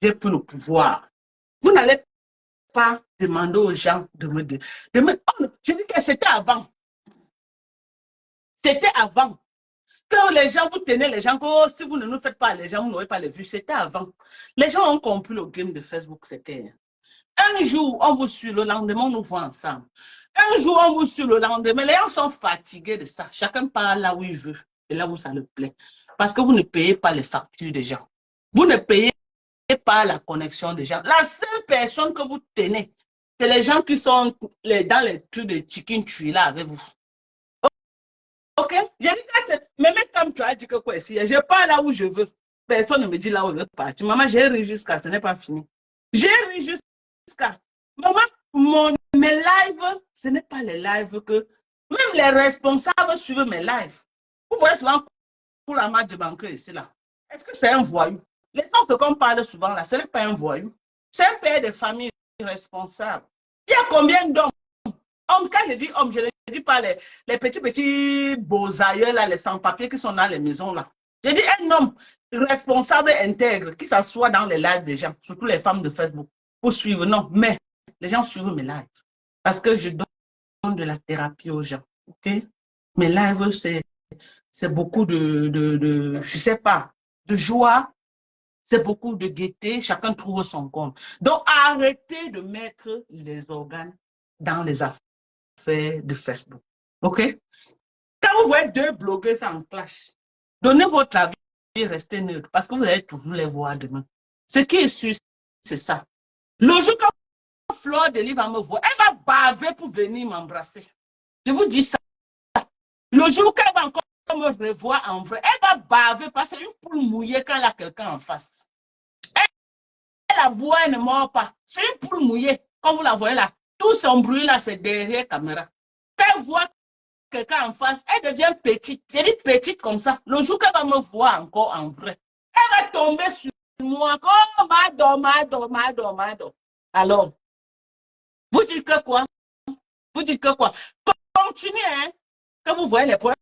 j'ai pris le pouvoir. Vous n'allez pas demander aux gens de me dire. Je dis que c'était avant. C'était avant. Que les gens, vous tenez les gens, que oh, si vous ne nous faites pas les gens, vous n'aurez pas les vues. C'était avant. Les gens ont compris le game de Facebook, c'était. Un jour, on vous suit, le lendemain, on nous voit ensemble. Un jour, on vous suit, le lendemain, les gens sont fatigués de ça. Chacun parle là où il veut et là où ça le plaît. Parce que vous ne payez pas les factures des gens. Vous ne payez pas la connexion des gens. La seule personne que vous tenez, c'est les gens qui sont dans les trucs de chicken tree là avec vous. Ok? J'ai dit que mais même comme tu as dit que quoi ici, je pars là où je veux. Personne ne me dit là où je veux partir. Maman, j'ai ri jusqu'à, ce n'est pas fini. J'ai ri jusqu'à. Maman, mes lives, ce n'est pas les lives que. Même les responsables suivent mes lives. Vous voyez souvent pour la marque de banquier ici là. Est-ce que c'est un voyou? Les gens qu'on parle souvent là, ce n'est pas un voyou. C'est un père de famille responsable. Il y a combien d'hommes? Hommes, quand je dis hommes, je ne dis pas les petits beaux aïeux là, les sans-papiers qui sont dans les maisons là. Je dis un homme responsable, intègre, qui s'assoit dans les lives des gens, surtout les femmes de Facebook, pour suivre. Non, mais les gens suivent mes lives. Parce que je donne de la thérapie aux gens. Ok? Mes lives, c'est beaucoup je sais pas, de joie, c'est beaucoup de gaieté, chacun trouve son compte. Donc, arrêtez de mettre les organes dans les affaires de Facebook. OK? Quand vous voyez deux blogueurs en clash, donnez votre avis et restez neutre parce que vous allez toujours les voir demain. Ce qui est sûr, c'est ça. Le jour que Fleur de Lys va me voir, elle va baver pour venir m'embrasser. Je vous dis ça. Le jour qu'elle va encore me revoir en vrai, elle va baver parce que c'est une poule mouillée quand elle a quelqu'un en face. Elle aboie, elle ne mord pas. C'est une poule mouillée. Comme vous la voyez là, tout son bruit là, c'est derrière la caméra. Elle voit quelqu'un en face, elle devient petite. Je dis petite comme ça. Le jour qu'elle va me voir encore en vrai, elle va tomber sur moi. Oh, Mado. Alors, vous dites que quoi? Vous dites que quoi? Continuez, hein? Que vous voyez les points.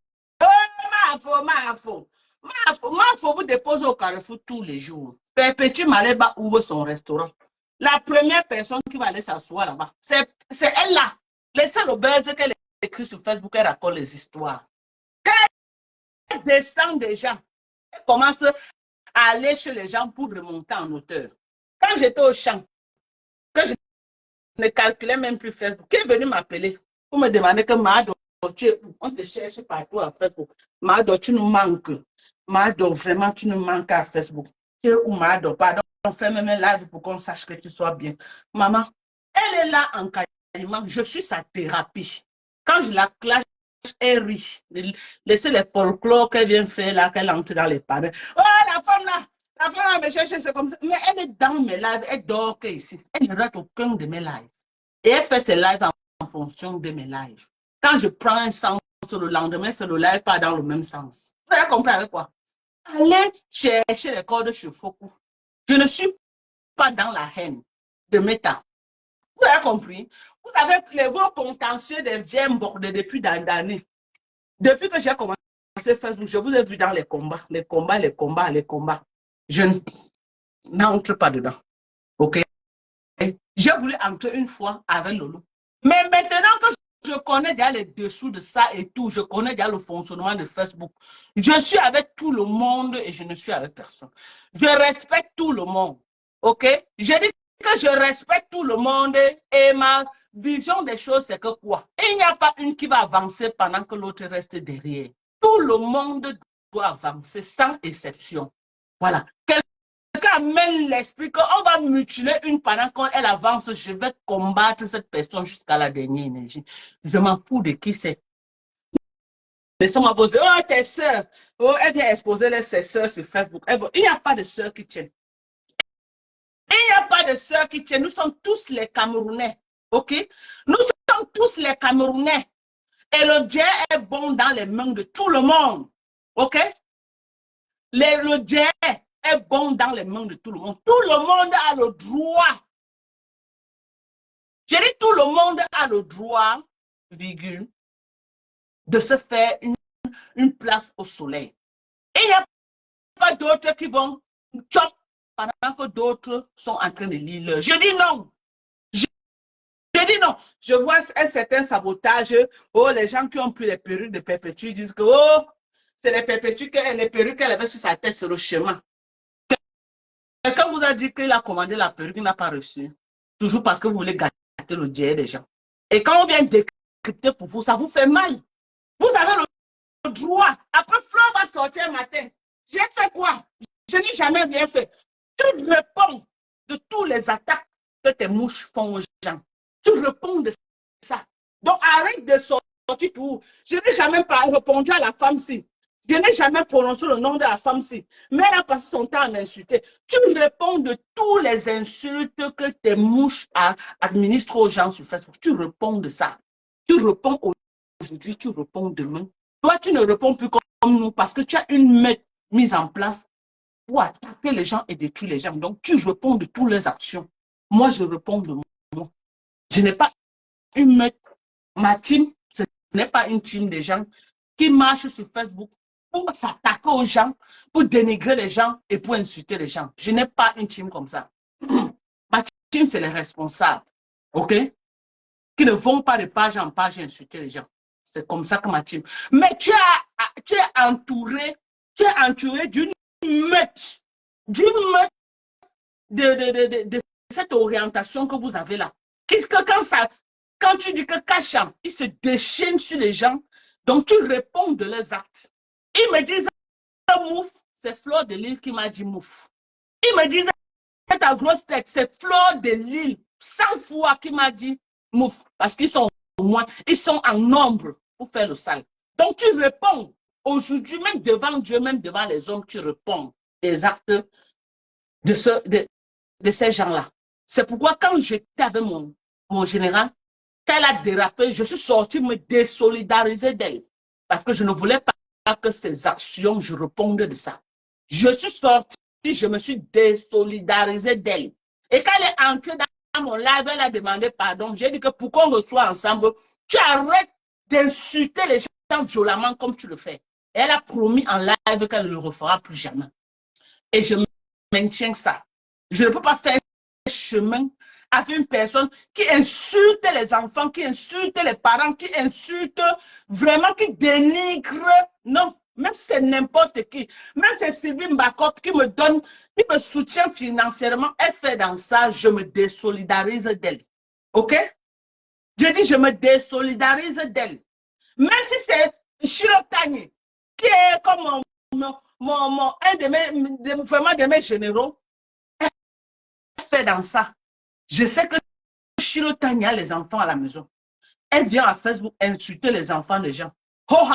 Mafo vous dépose au Carrefour tous les jours. Petit Maléba ouvre son restaurant. La première personne qui va aller s'asseoir là-bas, c'est elle là. Laissez le buzz qu'elle écrit sur Facebook, elle raconte les histoires. Quand elle descend des gens, elle commence à aller chez les gens pour remonter en hauteur. Quand j'étais au champ, que je ne calculais même plus Facebook, qui est venu m'appeler pour me demander que Mado, on te cherche partout à Facebook. Mado, tu nous manques. Mado, vraiment, tu nous manques à Facebook. Ou Mado, pardon, on fait même un live pour qu'on sache que tu sois bien. Maman, elle est là en caillement. Je suis sa thérapie. Quand je la clash, elle rit. Laissez les folklore qu'elle vient faire là, qu'elle entre dans les panneaux. Oh, la femme là me cherche, c'est comme ça. Mais elle est dans mes lives, elle dort ici. Elle ne rate aucun de mes lives. Et elle fait ses lives en fonction de mes lives. Quand je prends un sens, le lendemain, elle fait le live pas dans le même sens. Vous avez compris avec quoi? Allez chercher les cordes chez Foku. Je ne suis pas dans la haine de Meta. Vous avez compris? Vous avez vos contentieux des vieilles bordées depuis d'années. Depuis que j'ai commencé Facebook, je vous ai vu dans les combats. Je n'entre pas dedans. OK? J'ai voulu entrer une fois avec Lolo. Mais maintenant que je connais déjà les dessous de ça et tout, je connais déjà le fonctionnement de Facebook, je suis avec tout le monde et je ne suis avec personne. Je respecte tout le monde. OK? Je dis que je respecte tout le monde et ma vision des choses, c'est que quoi? Il n'y a pas une qui va avancer pendant que l'autre reste derrière. Tout le monde doit avancer sans exception. Voilà. Quelqu'un amène l'esprit qu'on va mutiler une pendant qu'elle avance, je vais combattre cette personne jusqu'à la dernière énergie. Je m'en fous de qui c'est. Laissez-moi vous dire, oh, tes soeurs, oh, elle vient exposer ses soeurs sur Facebook. Il n'y a pas de soeurs qui tiennent. Il n'y a pas de soeurs qui tiennent. Nous sommes tous les Camerounais. OK? Nous sommes tous les Camerounais. Et le Dieu est bon dans les mains de tout le monde. OK? Le Dieu est bon dans les mains de tout le monde. Tout le monde a le droit. Je dis tout le monde a le droit, virgule, de se faire une place au soleil. Et il n'y a pas d'autres qui vont chop pendant que d'autres sont en train de lire leur. Je dis non. Je dis non. Je vois un certain sabotage. Oh, les gens qui ont pris les perruques de Perpétue disent que oh, c'est les perruques qu'elle avait sur sa tête sur le chemin. Quelqu'un vous a dit qu'il a commandé la perruque, il n'a pas reçu. Toujours parce que vous voulez gâter le dieu des gens. Et quand on vient décrypter pour vous, ça vous fait mal. Vous avez le droit. Après, Fleur va sortir un matin. J'ai fait quoi? Je n'ai jamais rien fait. Tu réponds de tous les attaques que tes mouches font aux gens. Tu réponds de ça. Donc, arrête de sortir tout. Je n'ai jamais pas répondu à la femme-ci. Je n'ai jamais prononcé le nom de la femme-ci. Mais elle a passé son temps à m'insulter. Tu réponds de tous les insultes que tes mouches administrent aux gens sur Facebook. Tu réponds de ça. Tu réponds aujourd'hui, tu réponds demain. Toi, tu ne réponds plus comme nous parce que tu as une mise en place pour attaquer les gens et détruire les gens. Donc, tu réponds de toutes les actions. Moi, je réponds de moi. Je n'ai pas une meute. Ma team, ce n'est pas une team de gens qui marchent sur Facebook pour s'attaquer aux gens, pour dénigrer les gens et pour insulter les gens. Je n'ai pas une team comme ça. Ma team, c'est les responsables, ok? Qui ne vont pas de page en page insulter les gens. C'est comme ça que ma team. Mais tu es entouré d'une meute de cette orientation que vous avez là. Qu'est-ce que quand tu dis que Kacham, il se déchaîne sur les gens, donc tu réponds de leurs actes. Ils me disent mouf, c'est Fleur de Lille qui m'a dit mouf. Ils me disent ta grosse tête, c'est Fleur de Lille 100 fois qui m'a dit mouf, parce qu'ils sont au moins, ils sont en nombre pour faire le sale. Donc tu réponds. Aujourd'hui, même devant Dieu, même devant les hommes, tu réponds des actes de ces gens-là. C'est pourquoi quand j'étais avec mon général, quand elle a dérapé, je suis sorti me désolidariser d'elle. Parce que je ne voulais pas que ces actions, je réponde de ça. Je suis sorti, je me suis désolidarisé d'elle. Et quand elle est entrée dans mon live, elle a demandé pardon. J'ai dit que pour qu'on reçoive ensemble, tu arrêtes d'insulter les gens violemment comme tu le fais. Et elle a promis en live qu'elle ne le refera plus jamais. Et je maintiens ça. Je ne peux pas faire un chemin avec une personne qui insulte les enfants, qui insulte les parents, qui insulte vraiment, qui dénigre. Non, même si c'est n'importe qui, même si c'est Sylvie Mbakot qui me donne, qui me soutient financièrement, elle fait dans ça, je me désolidarise d'elle. OK? Je dis, je me désolidarise d'elle. Même si c'est Chirotani, qui est comme un de mes généraux, elle fait dans ça. Je sais que Chirotani a les enfants à la maison. Elle vient à Facebook insulter les enfants des gens. Oh,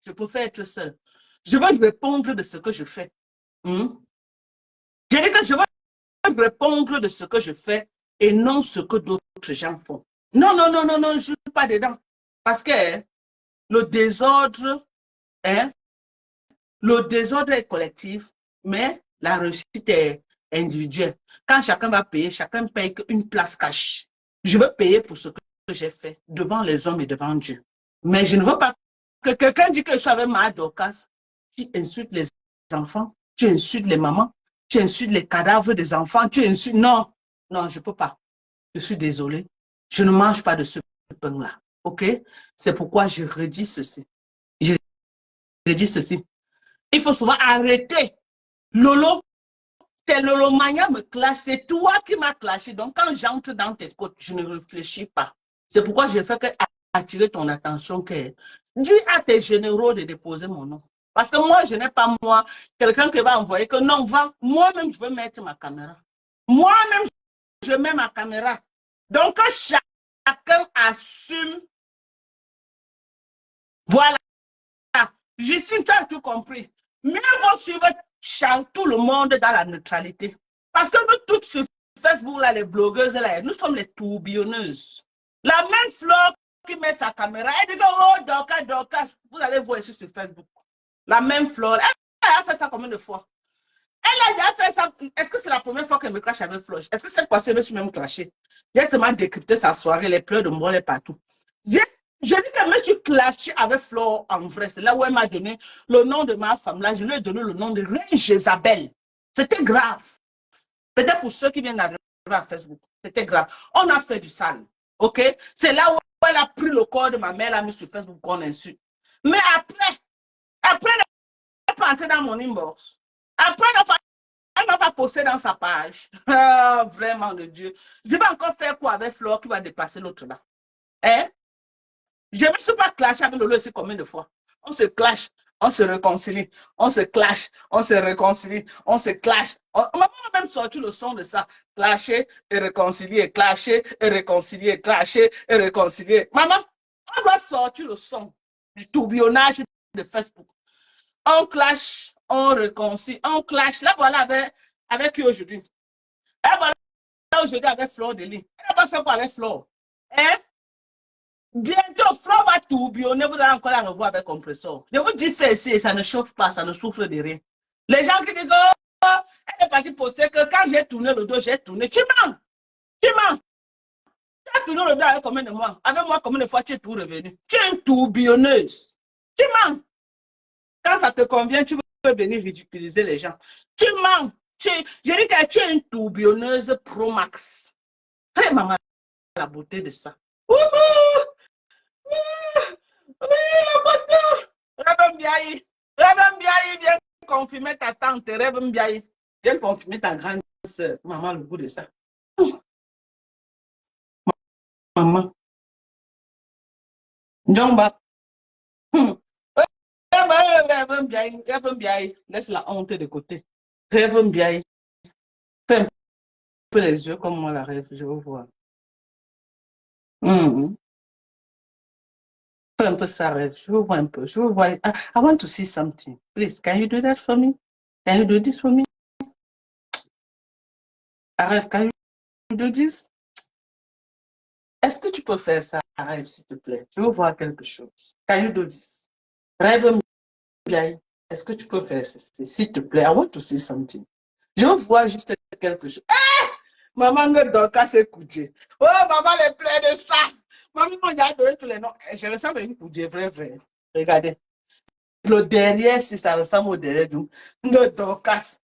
je préfère être seule. Je veux répondre de ce que je fais. Je dis que je veux répondre de ce que je fais et non ce que d'autres gens font. Non, non, non, non, non, je ne suis pas dedans. Parce que le désordre est collectif, mais la réussite est individuelle. Quand chacun va payer, chacun paye une place cash. Je veux payer pour ce que j'ai fait devant les hommes et devant Dieu. Mais je ne veux pas que quelqu'un dise que je suis avec ma Dorcas. Tu insultes les enfants, tu insultes les mamans, tu insultes les cadavres des enfants, tu insultes... Non, non, je ne peux pas. Je suis désolée. Je ne mange pas de ce pain-là. OK? C'est pourquoi je redis ceci. Je redis ceci. Il faut souvent arrêter. Lolo, tes Lolomania me clash. C'est toi qui m'as clashé. Donc, quand j'entre dans tes côtes, je ne réfléchis pas. C'est pourquoi je fais que attirer ton attention que dis à tes généraux de déposer mon nom. Parce que moi, je n'ai pas quelqu'un qui va envoyer que non, moi-même, je veux mettre ma caméra. Moi-même, je mets ma caméra. Donc, chacun assume. Voilà. Justine, tu as tout compris. Mieux vaut suivre tout le monde dans la neutralité. Parce que nous, toutes sur Facebook, là, les blogueuses, là, nous sommes les tourbillonneuses. La même Fleur qui met sa caméra, elle dit que, oh, Dorcas, vous allez voir ici sur Facebook. La même Fleur, elle a fait ça combien de fois? Elle a déjà fait ça. Est-ce que c'est la première fois qu'elle me clash avec Fleur? Est-ce que cette fois-ci, elle me suis même clashée? J'ai seulement décrypté sa soirée, les pleurs de moi, les partout. Je dis que je suis clashée avec Fleur en vrai. C'est là où elle m'a donné le nom de ma femme. Là, je lui ai donné le nom de Reine Jézabel. C'était grave. Peut-être pour ceux qui viennent d'arriver à Facebook, c'était grave. On a fait du sale. OK? C'est là où elle a pris le corps de ma mère, elle a mis sur Facebook qu'on insulte. Mais après, elle n'est pas entrée dans mon inbox. Après, elle ne m'a pas posté dans sa page. Vraiment, de Dieu. Je vais encore faire quoi avec Flore qui va dépasser l'autre là? Hein? Je ne me suis pas clashé avec Lolo ici combien de fois? On se clash, on se réconcilie, on se clash, on se réconcilie, on se clash. Maman a même sorti le son de ça. Clasher et réconcilier, clasher et réconcilier, clasher et réconcilier. Maman, on doit sortir le son du tourbillonnage de Facebook. On clash, on réconcilie, on clash. Là, voilà avec qui aujourd'hui? Là, voilà aujourd'hui avec Flore Delis. Elle n'a pas fait quoi avec Flore? Hein? Bientôt, Flore va tourbillonner, vous allez encore la revoir avec compresseur. Je vous dis ça ici, ça ne chauffe pas, ça ne souffle de rien. Les gens qui disent, oh, elle est partie poster que quand j'ai tourné le dos, j'ai tourné. Tu mens, tu mens. Tu as tourné le dos avec combien de mois? Avec moi, combien de fois tu es tout revenu? Tu es une tourbillonneuse. Tu mens. Quand ça te convient, tu peux venir ridiculiser les gens. Tu mens. Je dis que tu es une tourbillonneuse pro max. Hey, maman, la beauté de ça. Rêve Mbiaye, viens confirmer ta tante. Rêve Mbiaye, viens confirmer ta grande soeur. Maman, le goût de ça. Maman. Njomba. Rêve Mbiaye, laisse la honte de côté. Rêve Mbiaye. Fais un peu les yeux comme moi, la rêve, je veux voir. Fais un peu ça, rêve. Je veux voir un peu. Je veux voir. I want to see something. Please, can you do that for me? Can you do this for me? Rêve, can you do this? Est-ce que tu peux faire ça, Rêve, s'il te plaît? Je veux voir quelque chose. Can you do this? Rêve, est-ce que tu peux faire ça, s'il te plaît? I want to see something. Je veux voir juste quelque chose. Ah! Maman me donne qu'à se coucher. Oh, maman est pleine de ça. Maman m'a donné tous les noms. Je ressemble à une couche, vrai. Regardez. Le derrière, si ça ressemble au derrière, donc, Dorcas,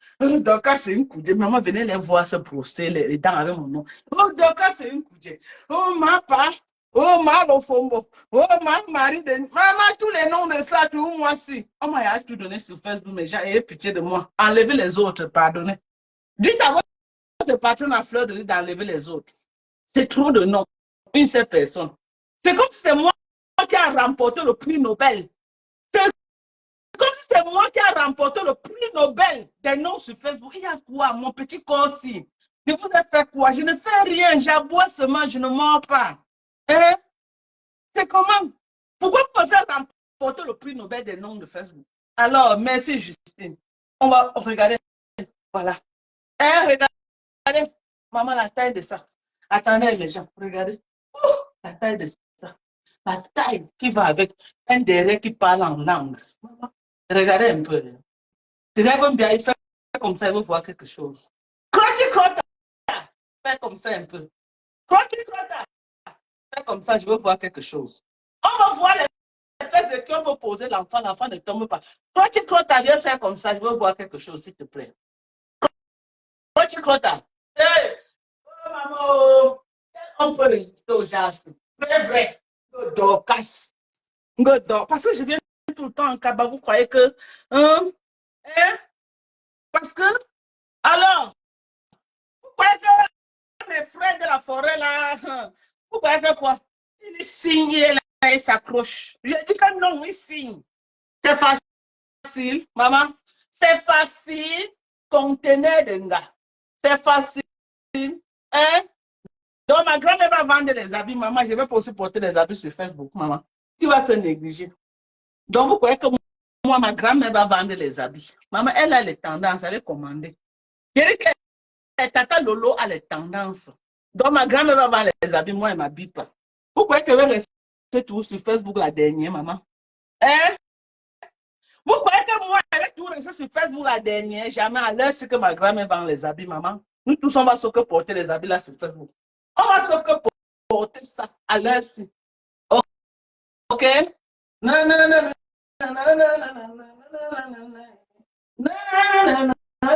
c'est une couche. Maman venait les voir se brosser les dents avec mon nom. Oh, Dorcas, c'est une couche. Oh, ma pa. Oh, ma lofombo. Oh, ma mari de. Maman, tous les noms de ça, tout moi si. Oh, m'a tout donné sur Facebook, mais j'ai pitié de moi. Enlevez les autres, pardonnez. Dites à votre patron à Fleur de Lys d'enlever les autres. C'est trop de noms. Une seule personne. C'est comme si c'est moi qui a remporté le prix Nobel. Comme si c'est moi qui a remporté le prix Nobel des noms sur Facebook. Il y a quoi, mon petit corps-ci? Je vous ai fait quoi? Je ne fais rien. J'aboie seulement, je ne mens pas. Hein? C'est comment? Pourquoi vous me faites remporter le prix Nobel des noms de Facebook? Alors, merci Justine. On va regarder. Voilà. Hein, regardez. Maman, la taille de ça. Attendez les gens. Regardez. La taille de ça. La taille qui va avec un derrière qui parle en langue. Maman. Regardez un peu. Rêve bien, il fait comme ça, il veut voir quelque chose. Crota, fais comme ça un peu. Crota, fais comme ça, je veux voir quelque chose. On va voir les fesses de qui on veut poser l'enfant ne tombe pas. Crota, viens faire comme ça, je veux voir quelque chose, s'il te plaît. Crota. Hey, oh maman, on peut résister aux gens. Vrai. Dorcas. Parce que je viens tout le temps en Kaba, vous croyez que. Hein? Parce que. Alors, vous croyez que mes frères de la forêt là, vous croyez que quoi? Il signe là, il s'accroche. Je dis que non, il signe. C'est facile, maman. C'est facile, conteneur de gars. C'est facile. Hein? Donc, ma grand-mère va vendre les habits, maman. Je vais pas aussi porter les habits sur Facebook, maman. Tu vas se négliger. Donc, vous croyez que moi, ma grand-mère va vendre les habits. Maman, elle a les tendances, elle est commandée. Je dis que Tata Lolo a les tendances. Donc, ma grand-mère va vendre les habits, moi, elle ne m'habille pas. Vous croyez que je vais rester tout sur Facebook la dernière, maman? Hein? Vous croyez que moi, je vais tout rester sur Facebook la dernière? Jamais à l'heure, c'est que ma grand-mère vend les habits, maman. Nous tous, on va sauf que porter les habits là sur Facebook. On va sauf que porter ça à l'heure, si. OK? Non, non, non, non, non, non, non, non, non, non, non, non, non, non,